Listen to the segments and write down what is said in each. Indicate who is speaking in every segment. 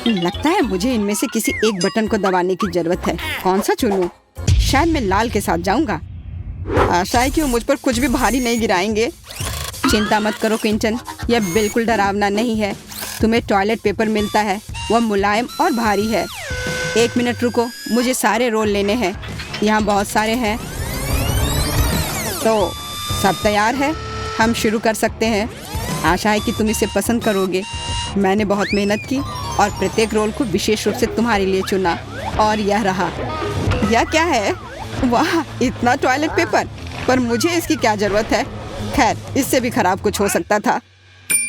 Speaker 1: लगता है मुझे इनमें से किसी एक बटन को दबाने की जरूरत है। कौन सा चुनूं? शायद मैं लाल के साथ जाऊंगा। आशा है कि वो मुझ पर कुछ भी भारी नहीं गिराएंगे। चिंता मत करो क्विंटन, यह बिल्कुल डरावना नहीं है। तुम्हें टॉयलेट पेपर मिलता है, वह मुलायम और भारी है। 1 मिनट रुको, मुझे सारे रोल लेने हैं। यहाँ बहुत सारे हैं। तो सब तैयार है, हम शुरू कर सकते हैं। आशा है कि तुम इसे पसंद करोगे। मैंने बहुत मेहनत की और प्रत्येक रोल को विशेष रूप से तुम्हारे लिए चुना, और यह रहा। यह क्या है? वाह, इतना टॉयलेट पेपर! पर मुझे इसकी क्या जरूरत है? खैर, इससे भी खराब कुछ हो सकता था।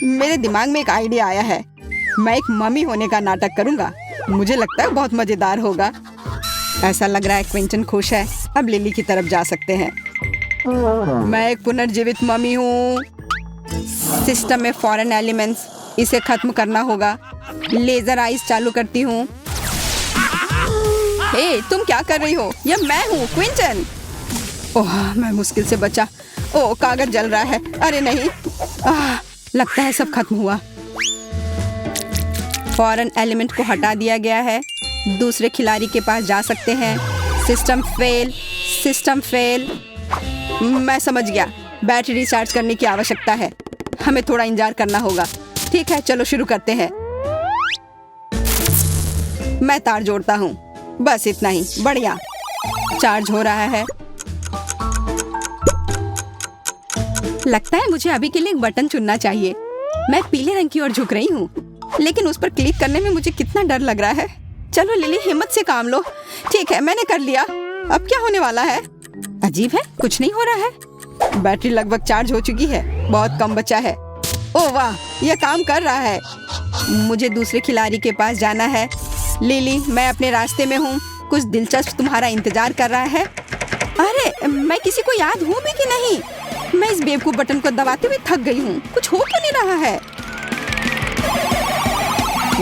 Speaker 1: मेरे दिमाग में एक आइडिया आया है। मैं एक मम्मी होने का नाटक करूंगा। मुझे लगता है बहुत मजेदार होगा। ऐसा लग रहा है क्विंटन खुश है। अब लिली की तरफ जा सकते हैं। मैं एक पुनर्जीवित मम्मी हूँ। सिस्टम में फॉरेन एलिमेंट्स, इसे खत्म करना होगा। लेजर आइस चालू करती हूँ। हे, तुम क्या कर रही हो? यह मैं हूँ, क्विंटन। ओह, मैं मुश्किल से बचा। ओह, कागज जल रहा है। अरे नहीं, लगता है सब खत्म हुआ। फॉरेन एलिमेंट को हटा दिया गया है। दूसरे खिलाड़ी के पास जा सकते हैं। System fail, system fail. मैं समझ गया, बैटरी रिचार्ज करने की आवश्यकता है। हमें थोड़ा इंतजार करना होगा। ठीक है, चलो शुरू करते हैं। मैं तार जोड़ता हूँ, बस इतना ही। बढ़िया, चार्ज हो रहा है। लगता है मुझे अभी के लिए एक बटन चुनना चाहिए। मैं पीले रंग की ओर झुक रही हूँ, लेकिन उस पर क्लिक करने में मुझे कितना डर लग रहा है। चलो लिली, हिम्मत से काम लो। ठीक है, मैंने कर लिया। अब क्या होने वाला है? अजीब है, कुछ नहीं हो रहा है। बैटरी लगभग चार्ज हो चुकी है, बहुत कम बचा है। ओह वाह, यह काम कर रहा है। मुझे दूसरे खिलाड़ी के पास जाना है। लिली, मैं अपने रास्ते में हूँ। कुछ दिलचस्प तुम्हारा इंतजार कर रहा है। अरे, मैं किसी को याद हूँ भी कि नहीं? मैं इस बेवकूफ बटन को दबाते हुए थक गई हूँ। कुछ हो क्यों नहीं रहा है?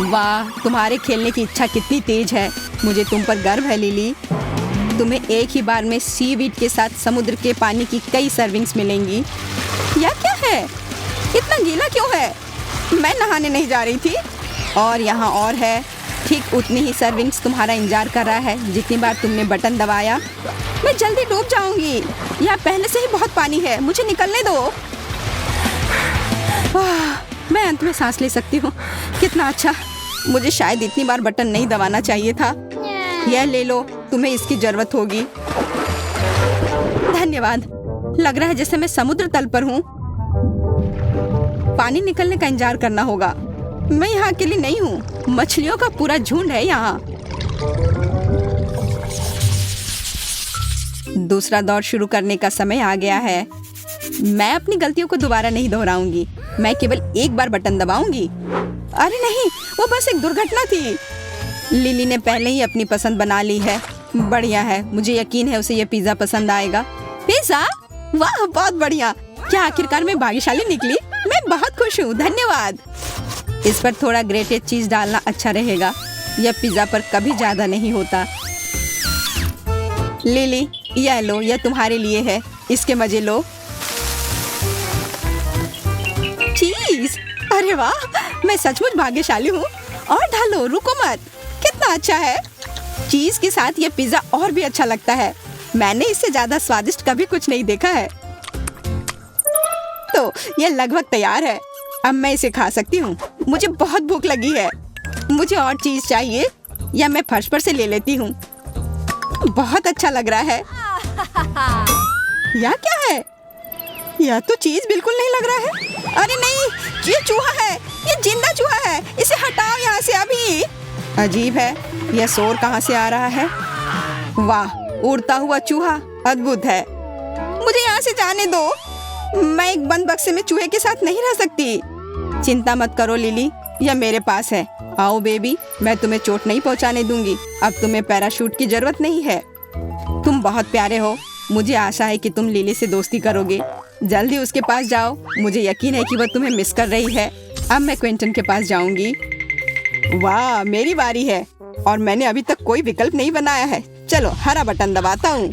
Speaker 1: वाह, तुम्हारे खेलने की इच्छा कितनी तेज है। मुझे तुम पर गर्व है लिली। तुम्हें एक ही बार में सीवीड के साथ समुद्र के पानी की कई सर्विंग्स मिलेंगी। यह क्या है? इतना गीला क्यों है? मैं नहाने नहीं जा रही थी। और यहाँ और है। ठीक उतनी ही सर्विंग्स तुम्हारा इंतजार कर रहा है जितनी बार तुमने बटन दबाया। मैं जल्दी डूब जाऊंगी। यहाँ पहले से ही बहुत पानी है, मुझे निकलने दो। मैं अंत में सांस ले सकती हूँ। कितना अच्छा। मुझे शायद इतनी बार बटन नहीं दबाना चाहिए था। यह ले लो, तुम्हें इसकी जरूरत होगी। धन्यवाद। लग रहा है जैसे मैं समुद्र तल पर हूँ। पानी निकलने का इंतजार करना होगा। मैं यहाँ अकेली नहीं हूँ, मछलियों का पूरा झुंड है यहाँ। दूसरा दौर शुरू करने का समय आ गया है। मैं अपनी गलतियों को दोबारा नहीं दोहराऊंगी। मैं केवल एक बार बटन दबाऊंगी। अरे नहीं, वो बस एक दुर्घटना थी। लिली ने पहले ही अपनी पसंद बना ली है। बढ़िया है, मुझे यकीन है उसे ये पिज्जा पसंद आएगा। पिज्जा? वाह, बहुत बढ़िया। क्या आखिरकार मैं भाग्यशाली निकली? मैं बहुत खुश हूँ, धन्यवाद। इस पर थोड़ा ग्रेटेड चीज डालना अच्छा रहेगा। यह पिज्जा पर कभी ज्यादा नहीं होता। लिली, यह लो, यह तुम्हारे लिए है। इसके मजे लो। चीज! अरे वाह, मैं सचमुच भाग्यशाली हूँ। और ढालो, रुको मत। कितना अच्छा है। चीज के साथ यह पिज्जा और भी अच्छा लगता है। मैंने इससे ज्यादा स्वादिष्ट कभी कुछ नहीं देखा है। तो यह लगभग तैयार है। अब मैं इसे खा सकती हूँ। मुझे बहुत भूख लगी है। मुझे और चीज चाहिए, या मैं फर्श पर से ले लेती हूँ। बहुत अच्छा लग रहा है। यह क्या है? यह तो चीज बिल्कुल नहीं लग रहा है। अरे नहीं, ये चूहा है। ये जिंदा चूहा है। इसे हटाओ यहाँ से अभी। अजीब है, यह शोर कहाँ से आ रहा है? वाह, उड़ता हुआ चूहा, अद्भुत है। मुझे यहाँ से जाने दो। मैं एक बंद बक्से में चूहे के साथ नहीं रह सकती। चिंता मत करो लिली, यह मेरे पास है। आओ बेबी, मैं तुम्हें चोट नहीं पहुँचाने दूंगी। अब तुम्हें पैराशूट की जरूरत नहीं है। तुम बहुत प्यारे हो। मुझे आशा है कि तुम लिली से दोस्ती करोगे। जल्दी उसके पास जाओ। मुझे यकीन है कि वह तुम्हें मिस कर रही है। अब मैं क्विंटन के पास जाऊंगी। वाह, मेरी बारी है और मैंने अभी तक कोई विकल्प नहीं बनाया है। चलो, हरा बटन दबाता हूँ।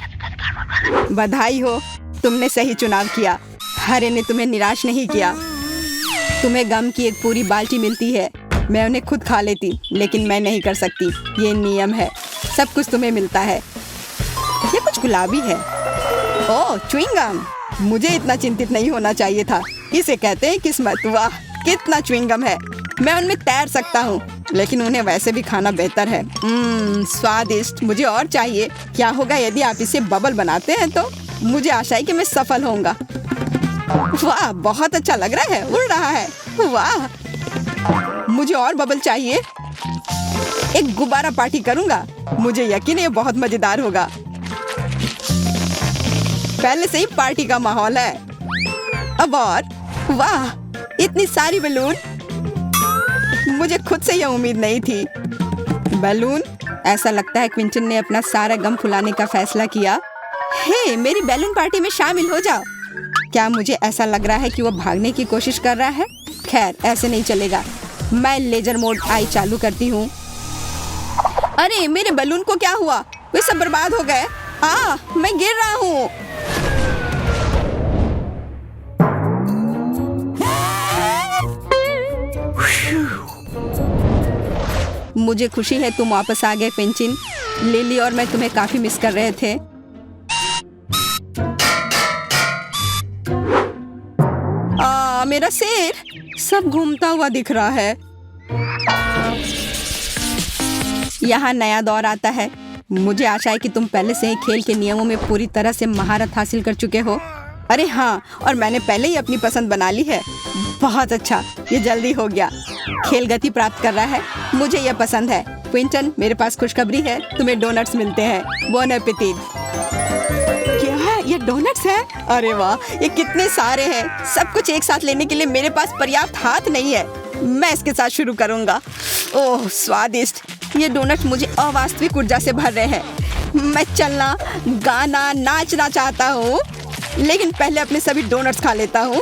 Speaker 1: बधाई हो, तुमने सही चुनाव किया। हरे ने तुम्हें निराश नहीं किया। तुम्हें गम की एक पूरी बाल्टी मिलती है। मैं उन्हें खुद खा लेती, लेकिन मैं नहीं कर सकती। ये नियम है, सब कुछ तुम्हें मिलता है। ये कुछ गुलाबी है। ओह, च्युइंगम। मुझे इतना चिंतित नहीं होना चाहिए था। इसे कहते हैं किस्मत। वाह, कितना च्युइंगम है। मैं उनमें तैर सकता हूँ, लेकिन उन्हें वैसे भी खाना बेहतर है। स्वादिष्ट। मुझे और चाहिए। क्या होगा यदि आप इसे बबल बनाते हैं? तो मुझे आशा है कि मैं सफल होऊंगा। वाह, बहुत अच्छा लग रहा है, उड़ रहा है। वाह, मुझे और बबल चाहिए। एक गुब्बारा पार्टी करूंगा। मुझे यकीन है ये बहुत मजेदार होगा। पहले से ही पार्टी का माहौल है। अब और। वाह, इतनी सारी बैलून। मुझे खुद से यह उम्मीद नहीं थी। बैलून। ऐसा लगता है क्विंटन ने अपना सारा गम फुलाने का फैसला किया। हे, मेरी बैलून पार्टी में शामिल हो जाओ। क्या मुझे ऐसा लग रहा है कि वो भागने की कोशिश कर रहा है? खैर, ऐसे नहीं चलेगा। मैं लेजर मोड आई चालू करती हूँ। अरे, मेरे बैलून को क्या हुआ? वे सब बर्बाद हो गए। मैं गिर रहा हूँ। मुझे खुशी है तुम वापस आ गए क्विंटन। लिली और मैं तुम्हें काफी मिस कर रहे थे। मेरा सिर सब घूमता हुआ दिख रहा है। यहाँ नया दौर आता है। मुझे आशा है कि तुम पहले से ही खेल के नियमों में पूरी तरह से महारत हासिल कर चुके हो। अरे हाँ, और मैंने पहले ही अपनी पसंद बना ली है। बहुत अच्छा, ये जल्दी हो गया। खेल गति प्राप्त कर रहा है। मुझे यह पसंद है। क्विंटन, मेरे पास खुशखबरी है। तुम्हें डोनट्स मिलते हैं। Bone appétit. क्या है ये? डोनट्स है? अरे वाह, ये कितने सारे हैं। सब कुछ एक साथ लेने के लिए मेरे पास पर्याप्त हाथ नहीं है। मैं इसके साथ शुरू करूंगा। ओह, स्वादिष्ट। ये डोनट मुझे अवास्तविक ऊर्जा से भर रहे हैं। मैं चलना, गाना, नाचना चाहता हूँ, लेकिन पहले अपने सभी डोनट्स खा लेता हूँ।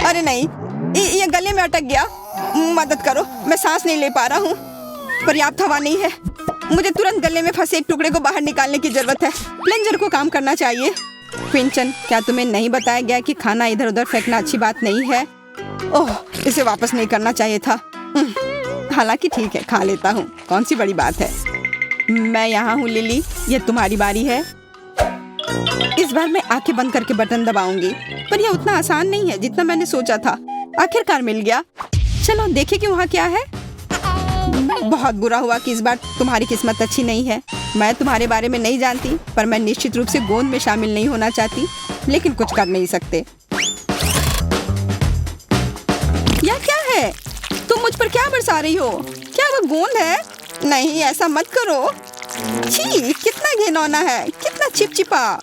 Speaker 1: अरे नहीं, ये गले में अटक गया। मदद करो, मैं सांस नहीं ले पा रहा हूँ। पर्याप्त हवा नहीं है। मुझे तुरंत गले में फंसे एक टुकड़े को बाहर निकालने की जरूरत है। प्लंजर को काम करना चाहिए। क्विंटन, क्या तुम्हें नहीं बताया गया कि खाना इधर उधर फेंकना अच्छी बात नहीं है? ओह, इसे वापस नहीं करना चाहिए था। हालांकि ठीक है, खा लेता हूँ। कौन सी बड़ी बात है। मैं यहाँ हूँ लिली, ये तुम्हारी बारी है। इस बार मैं आंखें बंद करके बटन दबाऊंगी, पर यह उतना आसान नहीं है जितना मैंने सोचा था। आखिरकार मिल गया। चलो देखें कि वहाँ क्या है। बहुत बुरा हुआ कि इस बार तुम्हारी किस्मत अच्छी नहीं है। मैं तुम्हारे बारे में नहीं जानती, पर मैं निश्चित रूप से गोंद में शामिल नहीं होना चाहती, लेकिन कुछ कर नहीं सकते। यह क्या है? तुम मुझ पर क्या बरसा रही हो? क्या वह गोंद है? नहीं, ऐसा मत करो। छी, कितना घिनौना है, कितना चिपचिपा।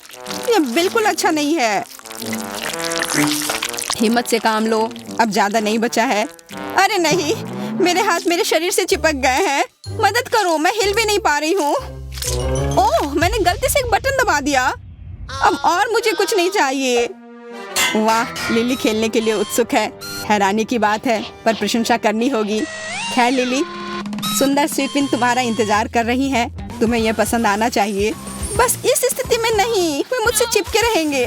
Speaker 1: यह बिल्कुल अच्छा नहीं है। हिम्मत से काम लो, अब ज्यादा नहीं बचा है। अरे नहीं, मेरे हाथ मेरे शरीर से चिपक गए हैं। मदद करो, मैं हिल भी नहीं पा रही हूँ। ओह, मैंने गलती से एक बटन दबा दिया। अब और मुझे कुछ नहीं चाहिए। वाह, लिली खेलने के लिए उत्सुक है। हैरानी की बात है, पर प्रशंसा करनी होगी। खैर लिली, सुंदर स्वीपिन तुम्हारा इंतजार कर रही है। तुम्हें यह पसंद आना चाहिए। बस इस स्थिति में नहीं, वे मुझसे चिपके रहेंगे।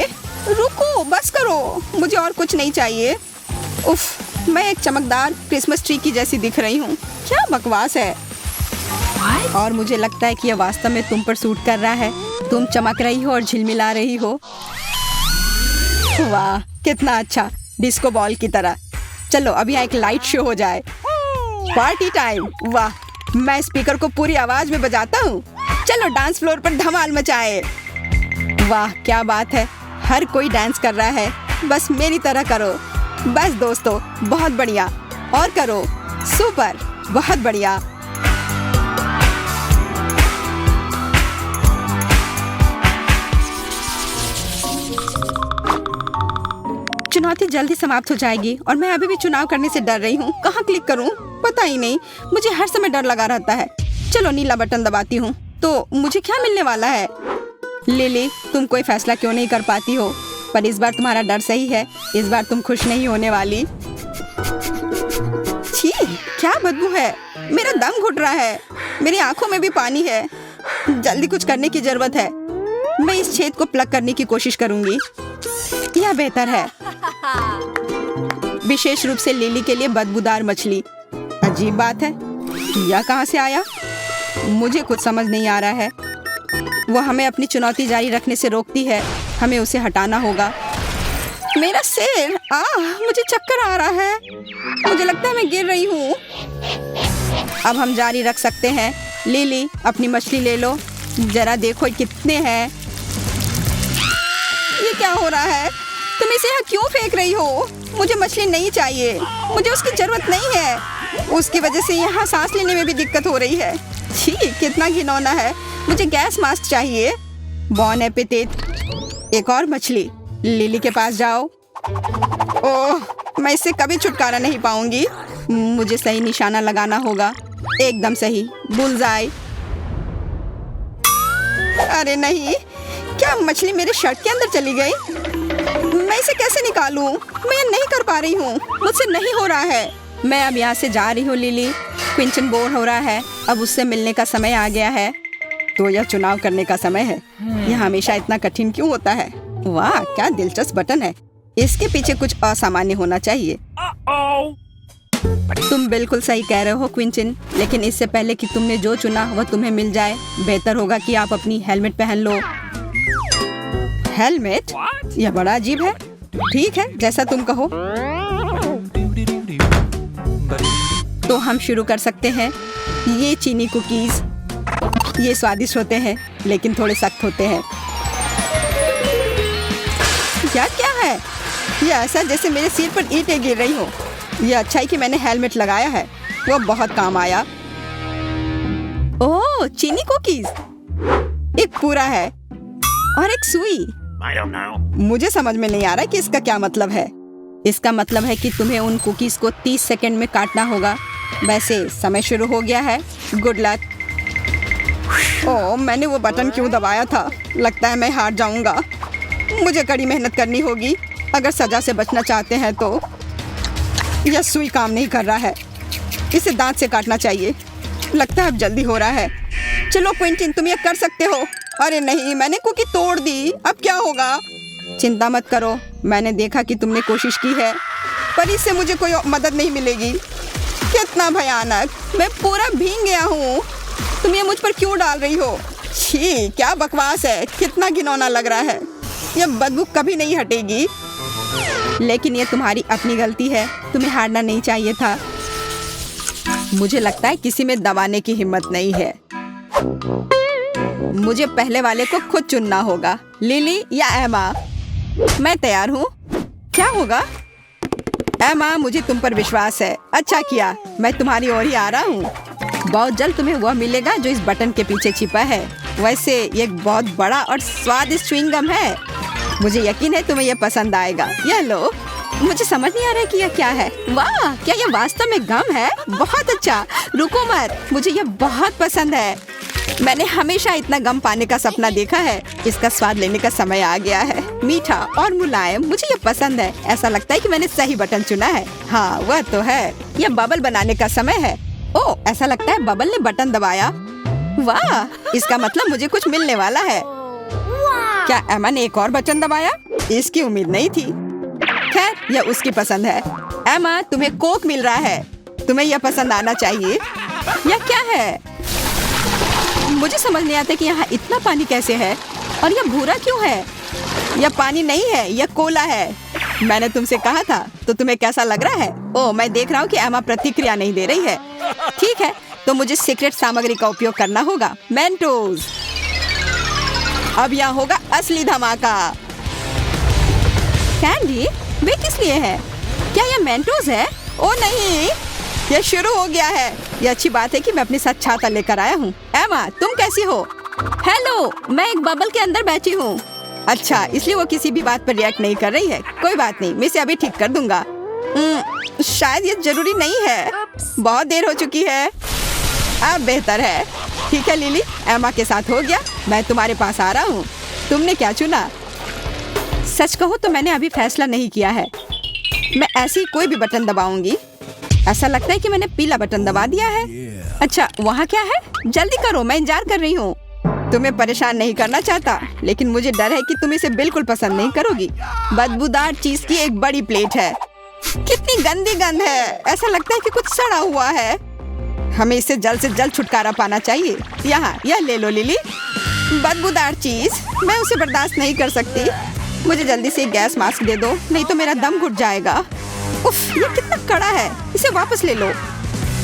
Speaker 1: रुको, बस करो, मुझे और कुछ नहीं चाहिए। उफ, मैं एक चमकदार क्रिसमस ट्री की जैसी दिख रही हूँ। क्या बकवास है। और मुझे लगता है कि यह वास्तव में तुम पर सूट कर रहा है। तुम चमक रही हो और झिलमिला रही हो। वाह, कितना अच्छा, डिस्को बॉल की तरह। चलो अब यहाँ एक लाइट शो हो जाए। Party time. वाह, मैं स्पीकर को पूरी आवाज में बजाता हूँ। चलो डांस फ्लोर पर धमाल मचाए। वाह, क्या बात है, हर कोई डांस कर रहा है। बस मेरी तरह करो। बस दोस्तों, बहुत बढ़िया, और करो। सुपर, बहुत बढ़िया। चुनौती जल्दी समाप्त हो जाएगी और मैं अभी भी चुनाव करने से डर रही हूँ। कहाँ क्लिक करूँ पता ही नहीं। मुझे हर समय डर लगा रहता है। चलो नीला बटन दबाती हूँ। तो मुझे क्या मिलने वाला है? लिली, तुम कोई फैसला क्यों नहीं कर पाती हो? पर इस बार तुम्हारा डर सही है। इस बार तुम खुश नहीं होने वाली। छी, क्या बदबू है। मेरा दम घुट रहा है। मेरी आंखों में भी पानी है। जल्दी कुछ करने की जरूरत है। मैं इस छेद को प्लग करने की कोशिश करूंगी। यह बेहतर है, विशेष रूप से लिली के लिए बदबूदार मछली। अजीब बात है, यह कहाँ से आया? मुझे कुछ समझ नहीं आ रहा है। वो हमें अपनी चुनौती जारी रखने से रोकती है। हमें उसे हटाना होगा। मेरा सिर, मुझे चक्कर आ रहा है। मुझे लगता है मैं गिर रही हूँ। अब हम जारी रख सकते हैं। लिली, अपनी मछली ले लो। जरा देखो कितने हैं। ये क्या हो रहा है? तुम इसे यहाँ क्यों फेंक रही हो? मुझे मछली नहीं चाहिए। मुझे उसकी जरूरत नहीं है। उसकी वजह से यहाँ सांस लेने में भी दिक्कत हो रही है। छी, कितना घिनौना है। मुझे गैस मास्क चाहिए। बॉन एपेटेट। एक और मछली। लिली के पास जाओ। ओह, मैं इससे कभी छुटकारा नहीं पाऊंगी। मुझे सही निशाना लगाना होगा। एकदम सही, बुलजाई। अरे नहीं, क्या मछली मेरे शर्ट के अंदर चली गई? मैं इसे कैसे निकालूं? मैं ये नहीं कर पा रही हूँ। मुझसे नहीं हो रहा है। मैं अब यहाँ से जा रही हूँ लिली। क्विंटन बोर हो रहा है। अब उससे मिलने का समय आ गया है। तो यह चुनाव करने का समय है। यह हमेशा इतना कठिन क्यों होता है? वाह, क्या दिलचस्प बटन है। इसके पीछे कुछ असामान्य होना चाहिए। तुम बिल्कुल सही कह रहे हो क्विंटन, लेकिन इससे पहले कि तुमने जो चुना वह तुम्हें मिल जाए, बेहतर होगा कि आप अपनी हेलमेट पहन लो। हेलमेट? यह बड़ा अजीब है। ठीक है, जैसा तुम कहो। तो हम शुरू कर सकते हैं। ये चीनी कुकीज, ये स्वादिष्ट होते हैं लेकिन थोड़े सख्त होते हैं। क्या है? ये ऐसा जैसे मेरे सिर पर ईंटें गिर रही हो। ये अच्छा है कि मैंने हेलमेट लगाया है। वो बहुत काम आया। ओह, चीनी कुकीज। एक पूरा है और एक सुई। मुझे समझ में नहीं आ रहा कि इसका क्या मतलब है। इसका मतलब है कि तुम्हें उन कुकीज को 30 सेकंड में काटना होगा। वैसे समय शुरू हो गया है। Good luck. ओह, मैंने वो बटन क्यों दबाया था? लगता है मैं हार जाऊंगा। मुझे कड़ी मेहनत करनी होगी अगर सजा से बचना चाहते हैं तो। यह सुई काम नहीं कर रहा है। इसे दांत से काटना चाहिए। लगता है अब जल्दी हो रहा है। चलो क्विंटन, तुम ये कर सकते हो। अरे नहीं, मैंने कुकी तोड़ दी। अब क्या होगा? चिंता मत करो, मैंने देखा कि तुमने कोशिश की है, पर इससे मुझे कोई मदद नहीं मिलेगी। कितना भयानक। मैं पूरा भीग गया हूँ। तुम ये मुझ पर क्यों डाल रही हो? छी, क्या बकवास है। कितना घिनौना लग रहा है। यह बदबू कभी नहीं हटेगी। लेकिन ये तुम्हारी अपनी गलती है। तुम्हें हारना नहीं चाहिए था। मुझे लगता है किसी में दबाने की हिम्मत नहीं है। मुझे पहले वाले को खुद चुनना होगा। लिली या एमा? मैं तैयार हूँ। क्या होगा? एमा, मुझे तुम पर विश्वास है। अच्छा किया, मैं तुम्हारी ओर ही आ रहा हूँ। बहुत जल्द तुम्हें वह मिलेगा जो इस बटन के पीछे छिपा है। वैसे ये बहुत बड़ा और स्वादिष्ट च्युइंगम है। मुझे यकीन है तुम्हें यह पसंद आएगा। यह लो। मुझे समझ नहीं आ रहा है कि यह क्या है। वाह, क्या यह वास्तव में गम है? बहुत अच्छा। रुको मत, मुझे यह बहुत पसंद है। मैंने हमेशा इतना गम पाने का सपना देखा है। इसका स्वाद लेने का समय आ गया है। मीठा और मुलायम, मुझे यह पसंद है। ऐसा लगता है कि मैंने सही बटन चुना है। हाँ, वह तो है। यह बबल बनाने का समय है। ओह, ऐसा लगता है बबल ने बटन दबाया। वाह, इसका मतलब मुझे कुछ मिलने वाला है। क्या एमा ने एक और बटन दबाया? इसकी उम्मीद नहीं थी। खैर, यह उसकी पसंद है। एमा, तुम्हें कोक मिल रहा है। तुम्हें यह पसंद आना चाहिए। यह क्या है? मुझे समझ नहीं आता कि यहाँ इतना पानी कैसे है और यह भूरा क्यों है? यह पानी नहीं है, यह कोला है। मैंने तुमसे कहा था। तो तुम्हें कैसा लग रहा है? ओह, मैं देख रहा हूँ कि एमा प्रतिक्रिया नहीं दे रही है। ठीक है, तो मुझे सीक्रेट सामग्री का उपयोग करना होगा। मेंटोस। अब यहाँ होगा असली धमाका। कैंडी, वे किस लिए है? क्या यह मेंटोस है? ओ नहीं, यह शुरू हो गया है। यह अच्छी बात है कि मैं अपने साथ छाता लेकर आया हूँ। एमा, तुम कैसी हो? हेलो, मैं एक बबल के अंदर बैठी हूँ। अच्छा, इसलिए वो किसी भी बात पर रिएक्ट नहीं कर रही है। कोई बात नहीं, मैं इसे अभी ठीक कर दूंगा। शायद ये जरूरी नहीं है। बहुत देर हो चुकी है। अब बेहतर है। ठीक है लिली, एमा के साथ हो गया। मैं तुम्हारे पास आ रहा हूँ। तुमने क्या चुना? सच कहूँ तो मैंने अभी फैसला नहीं किया है। मैं ऐसी कोई भी बटन दबाऊंगी। ऐसा लगता है कि मैंने पीला बटन दबा दिया है। अच्छा, वहाँ क्या है? जल्दी करो, मैं इंतजार कर रही हूँ। तुम्हें परेशान नहीं करना चाहता, लेकिन मुझे डर है कि तुम इसे बिल्कुल पसंद नहीं करोगी। बदबूदार चीज की एक बड़ी प्लेट है। कितनी गंदी गंध है, ऐसा लगता है कि कुछ सड़ा हुआ है। हमें इससे जल्द से जल्द छुटकारा पाना चाहिए। यहाँ यह ले लो लिली, बदबूदार चीज, मैं उसे बर्दाश्त नहीं कर सकती। मुझे जल्दी से गैस मास्क दे दो, नहीं तो मेरा दम घुट जाएगा। उफ, ये कितना कड़ा है, इसे वापस ले लो।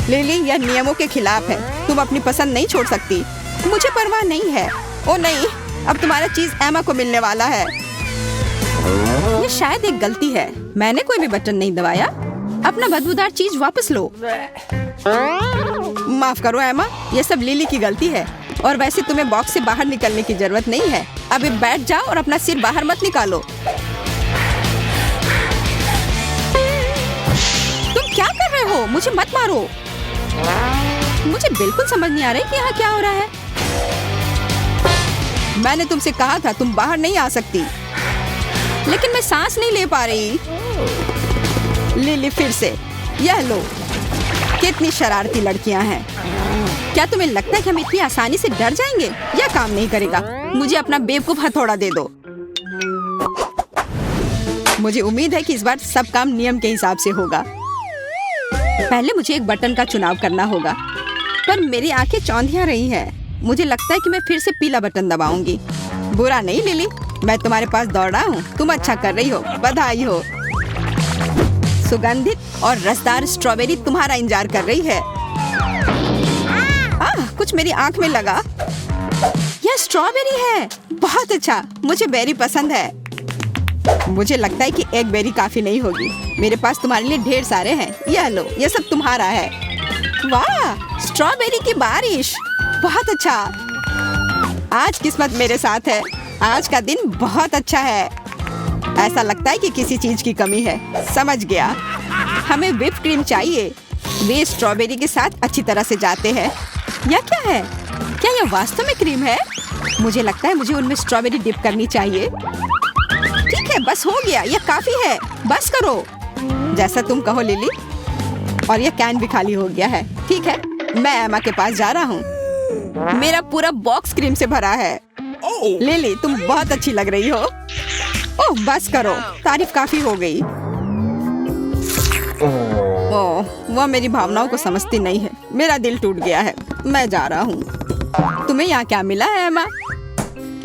Speaker 1: लिली, यह नियमों के खिलाफ है, तुम अपनी पसंद नहीं छोड़ सकती। मुझे परवाह नहीं है। ओ नहीं, अब तुम्हारा चीज एमा को मिलने वाला है। ये शायद एक गलती है, मैंने कोई भी बटन नहीं दबाया। अपना बदबूदार चीज वापस लो। माफ करो एमा, ये सब लिली की गलती है। और वैसे तुम्हें बॉक्स से बाहर निकलने की जरूरत नहीं है। अभी बैठ जाओ और अपना सिर बाहर मत निकालो। तुम क्या कर रहे हो? मुझे मत मारो। मुझे बिल्कुल समझ नहीं आ रहा है कि यहाँ क्या हो रहा है। मैंने तुमसे कहा था तुम बाहर नहीं आ सकती, लेकिन मैं सांस नहीं ले पा रही। लिली, फिर से यह लो। कितनी शरारती लड़कियां हैं। क्या तुम्हें लगता है कि हम इतनी आसानी से डर जाएंगे? यह काम नहीं करेगा। मुझे अपना बेवकूफ हथौड़ा दे दो। मुझे उम्मीद है कि इस बार सब काम नियम के हिसाब से होगा। पहले मुझे एक बटन का चुनाव करना होगा, पर मेरी आंखें चौंधिया रही हैं। मुझे लगता है कि मैं फिर से पीला बटन दबाऊंगी। बुरा नहीं लिली, मैं तुम्हारे पास दौड़ा हूँ। तुम अच्छा कर रही हो, बधाई हो। सुगंधित और रसदार स्ट्रॉबेरी तुम्हारा इंतजार कर रही है। कुछ मेरी आंख में लगा। यह स्ट्रॉबेरी है, बहुत अच्छा। मुझे बेरी पसंद है। मुझे लगता है कि एक बेरी काफी नहीं होगी। मेरे पास तुम्हारे लिए ढेर सारे हैं। यह लो, यह सब तुम्हारा है। वाह, स्ट्रॉबेरी की बारिश, बहुत अच्छा। आज किस्मत मेरे साथ है। आज का दिन बहुत अच्छा है। ऐसा लगता है कि किसी चीज की कमी है। समझ गया, हमें व्हिप क्रीम चाहिए। वे स्ट्रॉबेरी के साथ अच्छी तरह से जाते हैं। यह क्या है? क्या यह वास्तव में क्रीम है? मुझे लगता है मुझे उनमें स्ट्रॉबेरी डिप करनी चाहिए। ठीक है, बस हो गया, यह काफी है। बस करो, जैसा तुम कहो लिली। और यह कैन भी खाली हो गया है। ठीक है, मैं एमा के पास जा रहा हूँ। मेरा पूरा बॉक्स क्रीम से भरा है। लिली, तुम बहुत अच्छी लग रही हो। ओह, बस करो, तारीफ काफी हो गई। ओह, वह मेरी भावनाओं को समझती नहीं है। मेरा दिल टूट गया है। मैं जा रहा हूँ। तुम्हें यहाँ क्या मिला है एमा?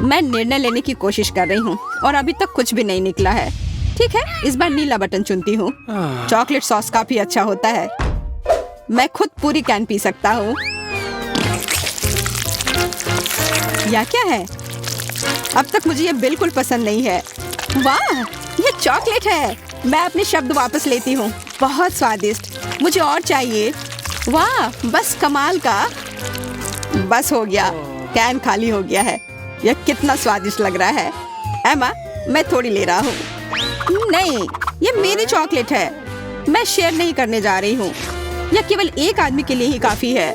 Speaker 1: मैं निर्णय लेने की कोशिश कर रही हूँ और अभी तक कुछ भी नहीं निकला है। ठीक है, इस बार नीला बटन चुनती हूँ। चॉकलेट सॉस काफी अच्छा होता है। मैं खुद पूरी कैन पी सकता हूँ। यह क्या है? अब तक मुझे ये बिल्कुल पसंद नहीं है। वाह, ये चॉकलेट है। मैं अपने शब्द वापस लेती हूँ। बहुत स्वादिष्ट, मुझे और चाहिए। वाह, बस कमाल का। बस हो गया, कैन खाली हो गया है। यह कितना स्वादिष्ट लग रहा है। एमा, मैं थोड़ी ले रहा हूँ। नहीं, ये मेरी चॉकलेट है। मैं शेयर नहीं करने जा रही हूँ। यह केवल एक आदमी के लिए ही काफी है।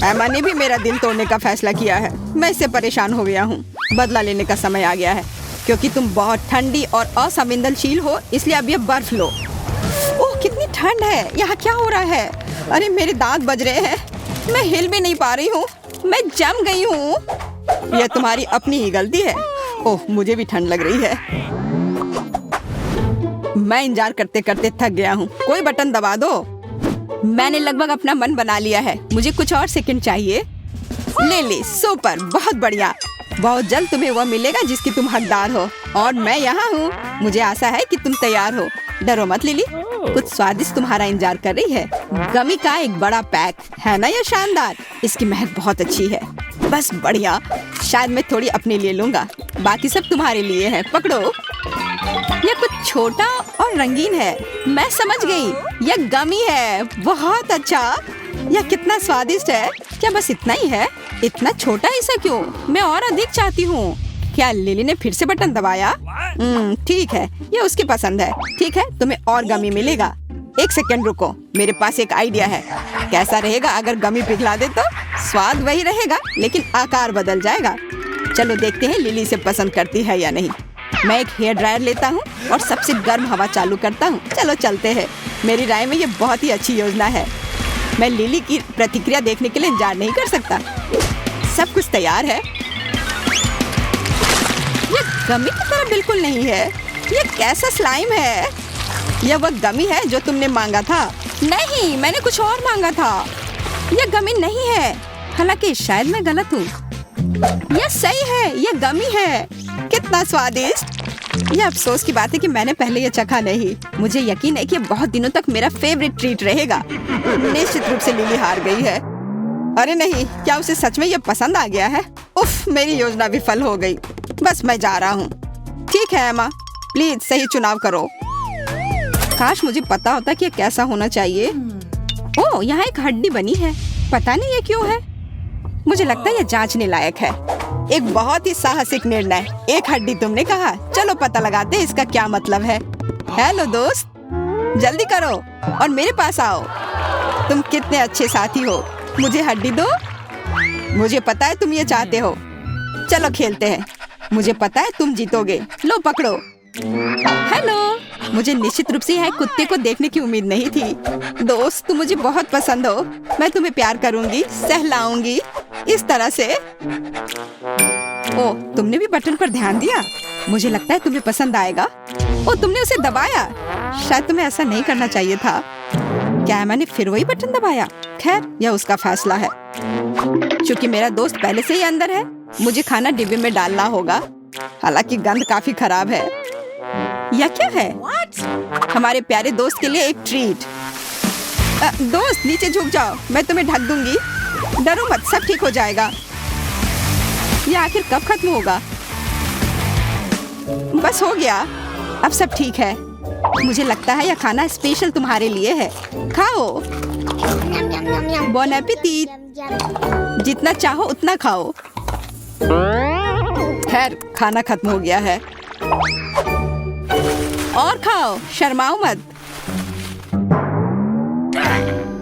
Speaker 1: एमा ने भी मेरा दिल तोड़ने का फैसला किया है। मैं इससे परेशान हो गया हूँ। बदला लेने का समय आ गया है। क्योंकि तुम बहुत ठंडी और असंवेदनशील हो, इसलिए अब ये बर्फ लो। ओह, कितनी ठंड है। यहाँ क्या हो रहा है? अरे, मेरे दांत बज रहे हैं। मैं हिल भी नहीं पा रही हूँ। मैं जम गई हूँ। यह तुम्हारी अपनी ही गलती है। ओह, मुझे भी ठंड लग रही है। मैं इंतजार करते करते थक गया हूँ। कोई बटन दबा दो। मैंने लगभग अपना मन बना लिया है। मुझे कुछ और सेकंड चाहिए। ले ले, सुपर, बहुत बढ़िया। बहुत जल्द तुम्हें वह मिलेगा जिसकी तुम हकदार हो। और मैं यहाँ हूँ। मुझे आशा है कि तुम तैयार हो। डरो मत लिली, कुछ स्वादिष्ट तुम्हारा इंतजार कर रही है। गमी का एक बड़ा पैक है ना, यह शानदार। इसकी महक बहुत अच्छी है। बस बढ़िया। शायद मैं थोड़ी अपने लिए लूंगा, बाकी सब तुम्हारे लिए है। पकड़ो। यह कुछ छोटा और रंगीन है। मैं समझ गई, यह गमी है। बहुत अच्छा। यह कितना स्वादिष्ट है। क्या बस इतना ही है? इतना छोटा ऐसा क्यों? मैं और अधिक चाहती हूँ। क्या लिली ने फिर से बटन दबाया? ठीक है, ये उसकी पसंद है। ठीक है, तुम्हें और गमी मिलेगा। एक सेकंड रुको, मेरे पास एक आइडिया है। कैसा रहेगा अगर गमी पिघला दे तो? स्वाद वही रहेगा, लेकिन आकार बदल जाएगा। चलो देखते हैं लिली इसे पसंद करती है या नहीं। मैं एक हेयर ड्रायर लेता हूँ और सबसे गर्म हवा चालू करता हूँ। चलो चलते हैं। मेरी राय में ये बहुत ही अच्छी योजना है। मैं लिली की प्रतिक्रिया देखने के लिए इंतजार नहीं कर सकता। सब कुछ तैयार है। ये गमी की तरह बिल्कुल नहीं है। ये कैसा स्लाइम है? यह वो गमी है जो तुमने मांगा था? नहीं, मैंने कुछ और मांगा था। यह गमी नहीं है, हालांकि शायद मैं गलत हूँ। यह सही है, यह गमी है। कितना स्वादिष्ट। यह अफसोस की बात है कि मैंने पहले यह चखा नहीं। मुझे यकीन है कि यह बहुत दिनों तक मेरा फेवरेट ट्रीट रहेगा। निश्चित रूप से लिली हार गई है। अरे नहीं, क्या उसे सच में यह पसंद आ गया है? उफ, मेरी योजना विफल हो गई। बस मैं जा रहा हूँ। ठीक है एमा, प्लीज सही चुनाव करो। काश मुझे पता होता कि यह कैसा होना चाहिए। ओह, यहाँ एक हड्डी बनी है। पता नहीं ये क्यों है। मुझे लगता है यह जांचने लायक है। एक बहुत ही साहसिक निर्णय। एक हड्डी तुमने कहा, चलो पता लगाते हैं इसका क्या मतलब है। हेलो दोस्त, जल्दी करो और मेरे पास आओ। तुम कितने अच्छे साथी हो। मुझे हड्डी दो। मुझे पता है तुम ये चाहते हो। चलो खेलते हैं। मुझे पता है तुम जीतोगे। लो पकड़ो। हेलो, मुझे निश्चित रूप से यहाँ कुत्ते को देखने की उम्मीद नहीं थी। दोस्त, तुम मुझे बहुत पसंद हो। मैं तुम्हें प्यार करूंगी, सहलाऊंगी इस तरह से। ओह, तुमने भी बटन पर ध्यान दिया। मुझे लगता है तुम्हें पसंद आएगा। ओह, तुमने उसे दबाया। शायद तुम्हें ऐसा नहीं करना चाहिए था। क्या मैंने फिर वही बटन दबाया? खैर, यह उसका फैसला है। क्योंकि मेरा दोस्त पहले से ही अंदर है, मुझे खाना डिब्बे में डालना होगा। हालांकि गंध काफी खराब है। यह क्या है? हमारे प्यारे दोस्त के लिए एक ट्रीट। दोस्त, नीचे झुक जाओ, मैं तुम्हें ढक दूंगी। डरो मत, सब ठीक हो जाएगा। यह आखिर कब खत्म होगा? बस हो गया, अब सब ठीक है। मुझे लगता है यह खाना स्पेशल तुम्हारे लिए है। खाओ। बॉन एपेटीट। जितना चाहो उतना खाओ। खैर, खाना खत्म हो गया है। और खाओ, शर्माओ मत।